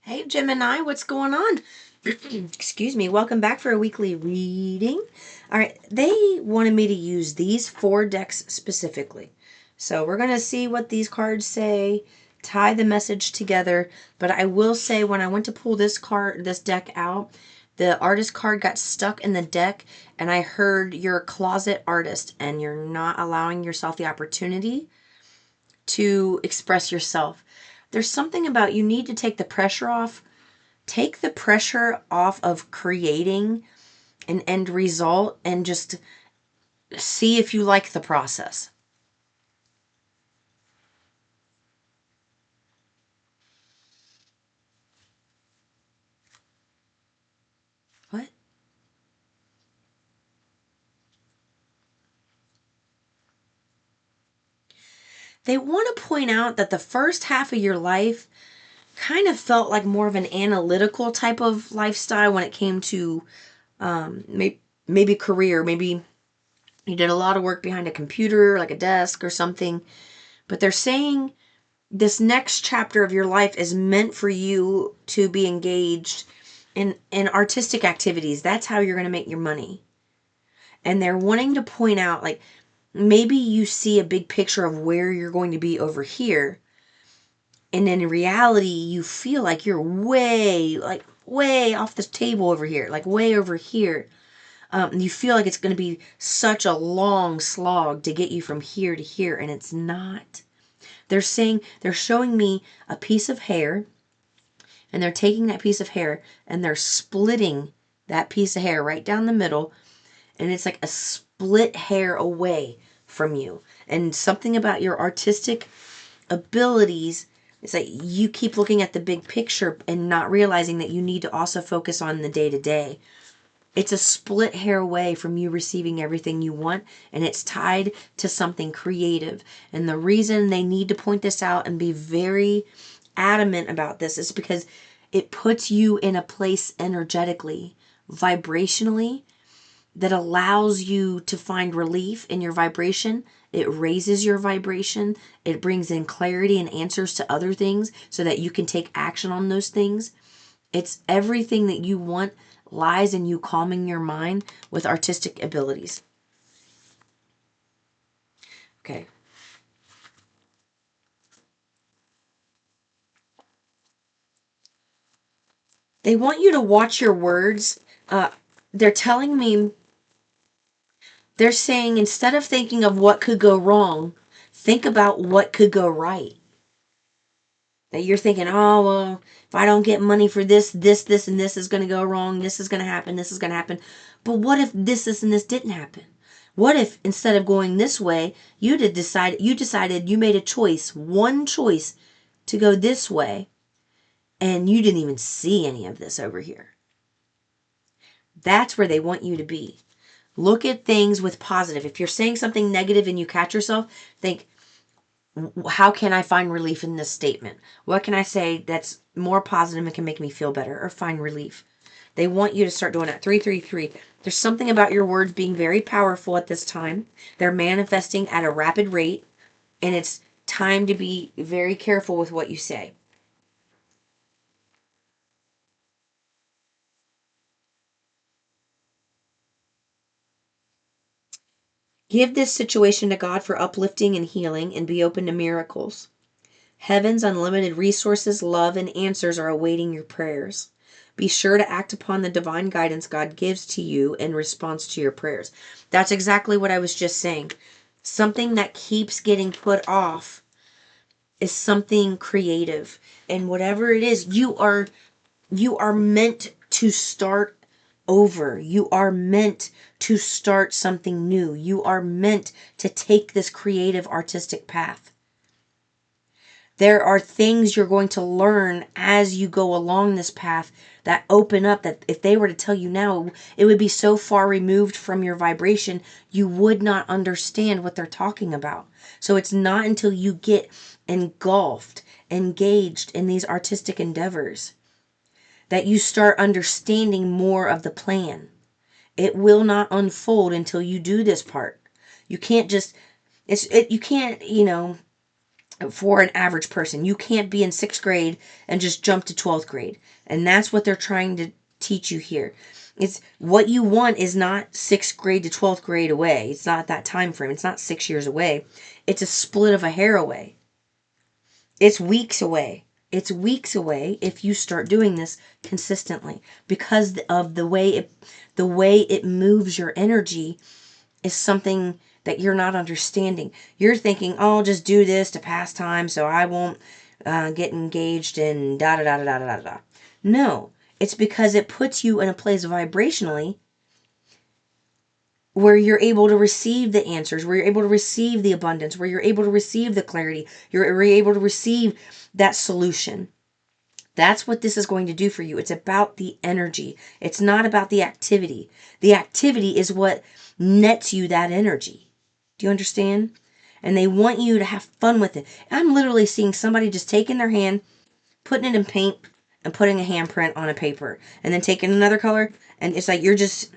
Hey Gemini, what's going on? Excuse me. Welcome back for a weekly reading. All right, they wanted me to use these 4 decks specifically. So we're going to see what these cards say, tie the message together, but I will say when I went to pull this deck out, the artist card got stuck in the deck and I heard you're a closet artist and you're not allowing yourself the opportunity to express yourself. There's something about you need to take the pressure off. Take the pressure off of creating an end result and just see if you like the process. What? They want to point out that the first half of your life kind of felt like more of an analytical type of lifestyle when it came to maybe career. Maybe you did a lot of work behind a computer, like a desk or something. But they're saying this next chapter of your life is meant for you to be engaged in artistic activities. That's how you're going to make your money. And they're wanting to point out, like, maybe you see a big picture of where you're going to be over here, and in reality you feel like you're way off the table over here, like way over here. You feel like it's going to be such a long slog to get you from here to here, and it's not. They're showing me a piece of hair, and they're taking that piece of hair and they're splitting that piece of hair right down the middle, and it's like a split hair away from you. And something about your artistic abilities, it's like you keep looking at the big picture and not realizing that you need to also focus on the day to day. It's a split hair away from you receiving everything you want, and it's tied to something creative. And the reason they need to point this out and be very adamant about this is because it puts you in a place energetically, vibrationally, that allows you to find relief in your vibration. It raises your vibration. It brings in clarity and answers to other things so that you can take action on those things. It's everything that you want lies in you calming your mind with artistic abilities. Okay. They want you to watch your words. They're telling me, they're saying instead of thinking of what could go wrong, think about what could go right. That you're thinking, oh, well, if I don't get money for this, and this is going to go wrong, this is going to happen, this is going to happen. But what if this, and this didn't happen? What if instead of going this way, you decided you made a choice, one choice to go this way, and you didn't even see any of this over here? That's where they want you to be. Look at things with positive. If you're saying something negative and you catch yourself, think, how can I find relief in this statement? What can I say that's more positive and can make me feel better or find relief? They want you to start doing that. 333. There's something about your words being very powerful at this time. They're manifesting at a rapid rate, and it's time to be very careful with what you say. Give this situation to God for uplifting and healing, and be open to miracles. Heaven's unlimited resources, love, and answers are awaiting your prayers. Be sure to act upon the divine guidance God gives to you in response to your prayers. That's exactly what I was just saying. Something that keeps getting put off is something creative. And whatever it is, you are meant to start over. You are meant to start something new. You are meant to take this creative artistic path. There are things you're going to learn as you go along this path that open up, that if they were to tell you now, it would be so far removed from your vibration, you would not understand what they're talking about. So it's not until you get engulfed, engaged in these artistic endeavors, that you start understanding more of the plan. It will not unfold until you do this part. You can't just, you can't, for an average person. You can't be in 6th grade and just jump to 12th grade. And that's what they're trying to teach you here. It's what you want is not 6th grade to 12th grade away. It's not that time frame. It's not 6 years away. It's a split of a hair away. It's weeks away. It's weeks away if you start doing this consistently, because of the way it moves your energy is something that you're not understanding. You're thinking, oh, I'll just do this to pass time so I won't get engaged in da da da da da da da. No, it's because it puts you in a place vibrationally where you're able to receive the answers, where you're able to receive the abundance, where you're able to receive the clarity, you're able to receive that solution. That's what this is going to do for you. It's about the energy. It's not about the activity. The activity is what nets you that energy. Do you understand? And they want you to have fun with it. I'm literally seeing somebody just taking their hand, putting it in paint, and putting a handprint on a paper, and then taking another color, and it's like you're just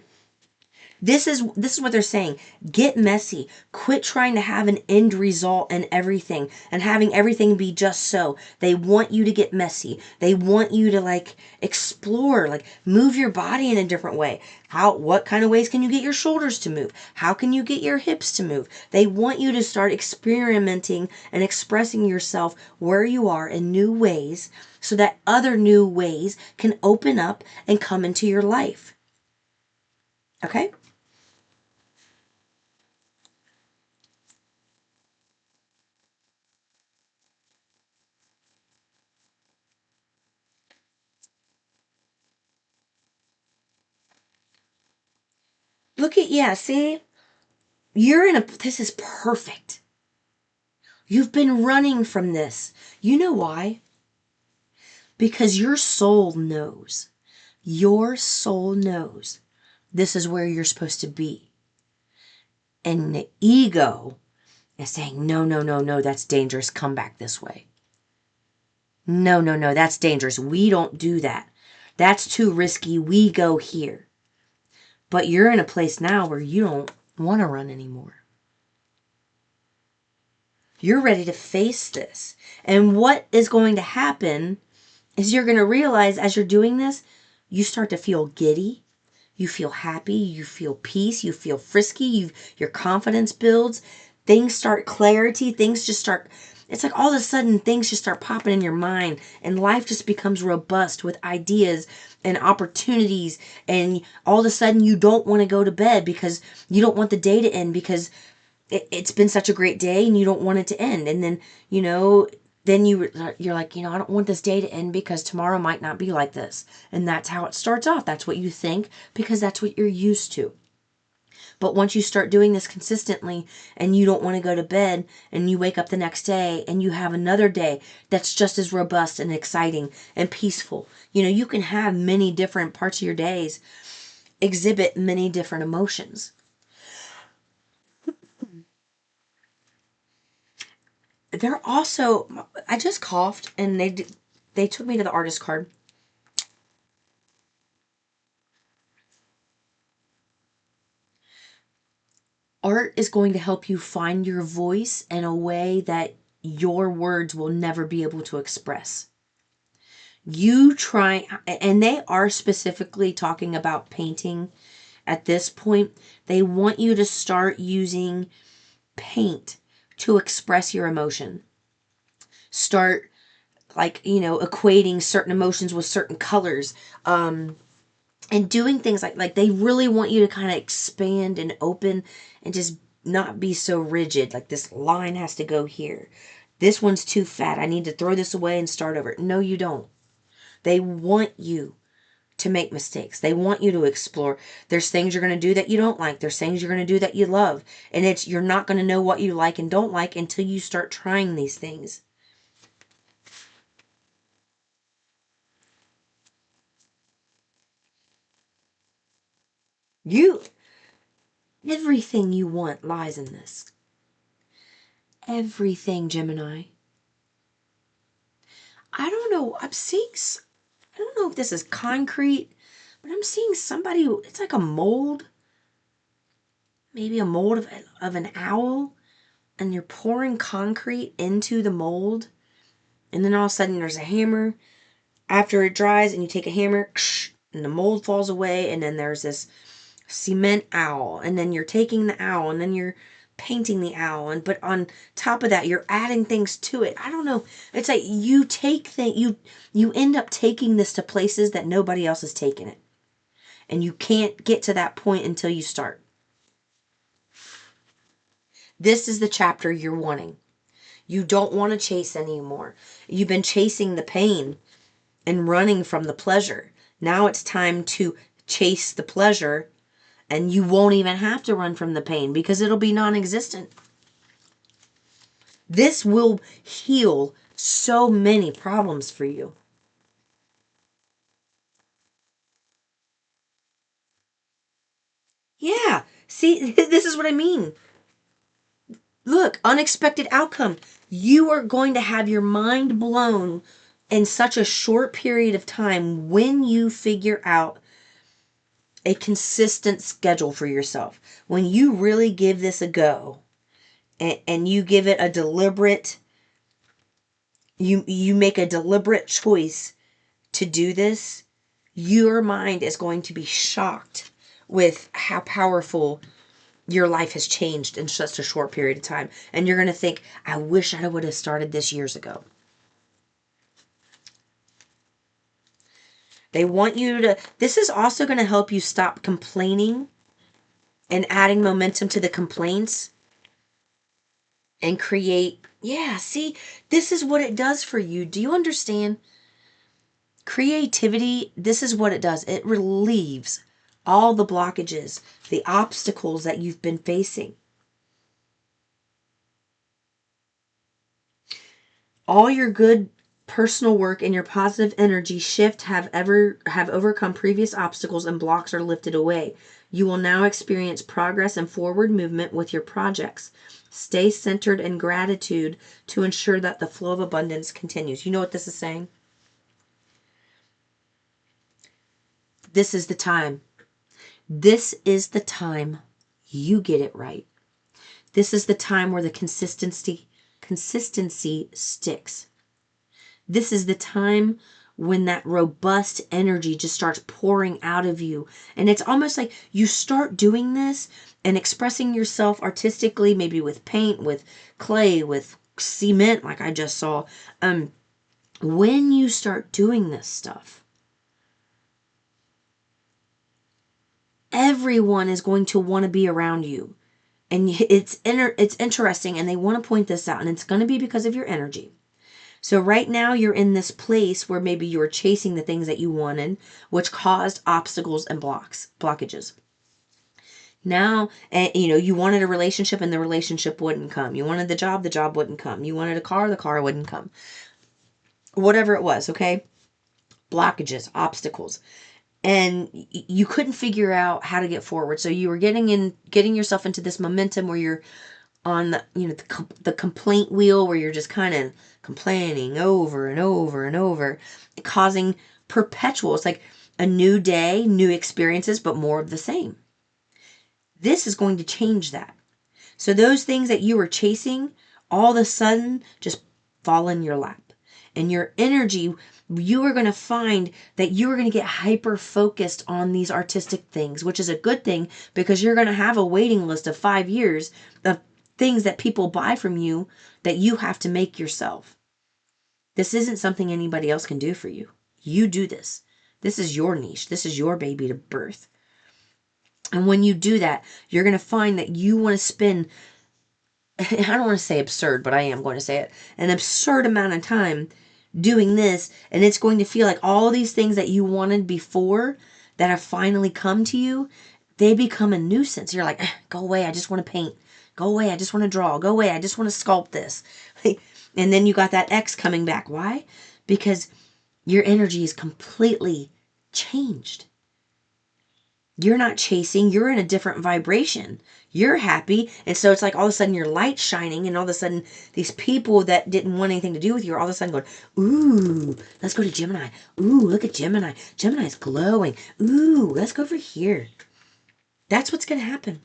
this is what they're saying. Get messy. Quit trying to have an end result in everything and having everything be just so. They want you to get messy. They want you to like explore, like move your body in a different way. What kind of ways can you get your shoulders to move? How can you get your hips to move? They want you to start experimenting and expressing yourself where you are in new ways so that other new ways can open up and come into your life. Okay? Look at, yeah, see? This is perfect. You've been running from this. You know why? Because your soul knows. Your soul knows this is where you're supposed to be. And the ego is saying, no, no, no, no, that's dangerous. Come back this way. No, no, no, that's dangerous. We don't do that. That's too risky. We go here. But you're in a place now where you don't want to run anymore. You're ready to face this. And what is going to happen is you're going to realize as you're doing this, you start to feel giddy. You feel happy. You feel peace. You feel frisky. Your confidence builds. Things start clarity. Things just start. It's like all of a sudden things just start popping in your mind and life just becomes robust with ideas and opportunities. And all of a sudden you don't want to go to bed because you don't want the day to end because it's been such a great day and you don't want it to end. And then, then you're like, I don't want this day to end because tomorrow might not be like this. And that's how it starts off. That's what you think because that's what you're used to. But once you start doing this consistently and you don't want to go to bed and you wake up the next day and you have another day that's just as robust and exciting and peaceful. You can have many different parts of your days exhibit many different emotions. They're also, I just coughed and they took me to the artist card. Art is going to help you find your voice in a way that your words will never be able to express. You try, and they are specifically talking about painting at this point. They want you to start using paint to express your emotion. Start equating certain emotions with certain colors. And doing things like they really want you to kind of expand and open and just not be so rigid. Like this line has to go here. This one's too fat. I need to throw this away and start over. No, you don't. They want you to make mistakes. They want you to explore. There's things you're going to do that you don't like. There's things you're going to do that you love. And you're not going to know what you like and don't like until you start trying these things. You Everything you want lies in this. Everything, Gemini. I don't know. I don't know if this is concrete, but I'm seeing somebody, it's like a mold, maybe a mold of an owl. and you're pouring concrete into the mold, and then all of a sudden there's a hammer after it dries, and you take a hammer and the mold falls away, and then there's this cement owl, and then you're taking the owl, and then you're painting the owl, and but on top of that you're adding things to it. I don't know, it's like you take you end up taking this to places that nobody else has taken it, and you can't get to that point until you start. This is the chapter you're wanting. You don't want to chase anymore. You've been chasing the pain and running from the pleasure. Now it's time to chase the pleasure, and you won't even have to run from the pain because it'll be non-existent. This will heal so many problems for you. Yeah, see, this is what I mean. Look, unexpected outcome. You are going to have your mind blown in such a short period of time when you figure out a consistent schedule for yourself. When you really give this a go, and you give it a deliberate, you make a deliberate choice to do this, your mind is going to be shocked with how powerful your life has changed in such a short period of time. And you're going to think, I wish I would have started this years ago. They want you to, this is also going to help you stop complaining and adding momentum to the complaints and create, yeah, see, this is what it does for you. Do you understand? Creativity, this is what it does. It relieves all the blockages, the obstacles that you've been facing. All your good personal work and your positive energy shift have overcome previous obstacles, and blocks are lifted away. You will now experience progress and forward movement with your projects. Stay centered in gratitude to ensure that the flow of abundance continues. You know what this is saying? This is the time. This is the time you get it right. This is the time where the consistency sticks. This is the time when that robust energy just starts pouring out of you. And it's almost like you start doing this and expressing yourself artistically, maybe with paint, with clay, with cement, like I just saw. When you start doing this stuff, everyone is going to want to be around you. And it's interesting, and they want to point this out, and it's going to be because of your energy. So right now you're in this place where maybe you were chasing the things that you wanted, which caused obstacles and blockages. Now, you wanted a relationship and the relationship wouldn't come. You wanted the job wouldn't come. You wanted a car, the car wouldn't come. Whatever it was, okay? Blockages, obstacles. And you couldn't figure out how to get forward. So you were getting yourself into this momentum where you're on the complaint wheel, where you're just kind of complaining over and over and over, causing perpetual. It's like a new day, new experiences, but more of the same. This is going to change that. So those things that you were chasing, all of a sudden just fall in your lap. And your energy, you are going to find that you are going to get hyper focused on these artistic things, which is a good thing, because you're going to have a waiting list of 5 years of things that people buy from you that you have to make yourself. This isn't something anybody else can do for you. You do this. This is your niche. This is your baby to birth. And when you do that, you're going to find that you want to spend, I don't want to say absurd, but I am going to say it, an absurd amount of time doing this. And it's going to feel like all these things that you wanted before that have finally come to you, they become a nuisance. You're like, go away, I just want to paint. Go away, I just want to draw. Go away, I just want to sculpt this. And then you got that ex coming back. Why? Because your energy is completely changed. You're not chasing. You're in a different vibration. You're happy. And so it's like all of a sudden your light's shining, and all of a sudden these people that didn't want anything to do with you are all of a sudden going, ooh, let's go to Gemini. Ooh, look at Gemini. Gemini's glowing. Ooh, let's go over here. That's what's going to happen.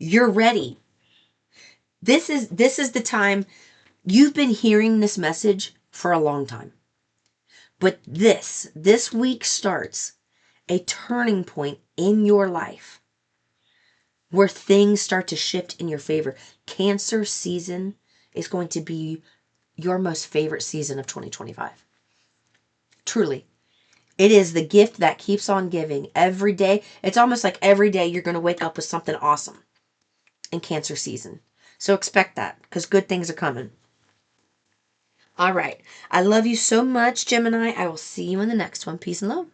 You're ready. This is the time. You've been hearing this message for a long time. But this week starts a turning point in your life where things start to shift in your favor. Cancer season is going to be your most favorite season of 2025. Truly. It is the gift that keeps on giving every day. It's almost like every day you're going to wake up with something awesome in Cancer season. So expect that, because good things are coming. All right. I love you so much, Gemini. I will see you in the next one. Peace and love.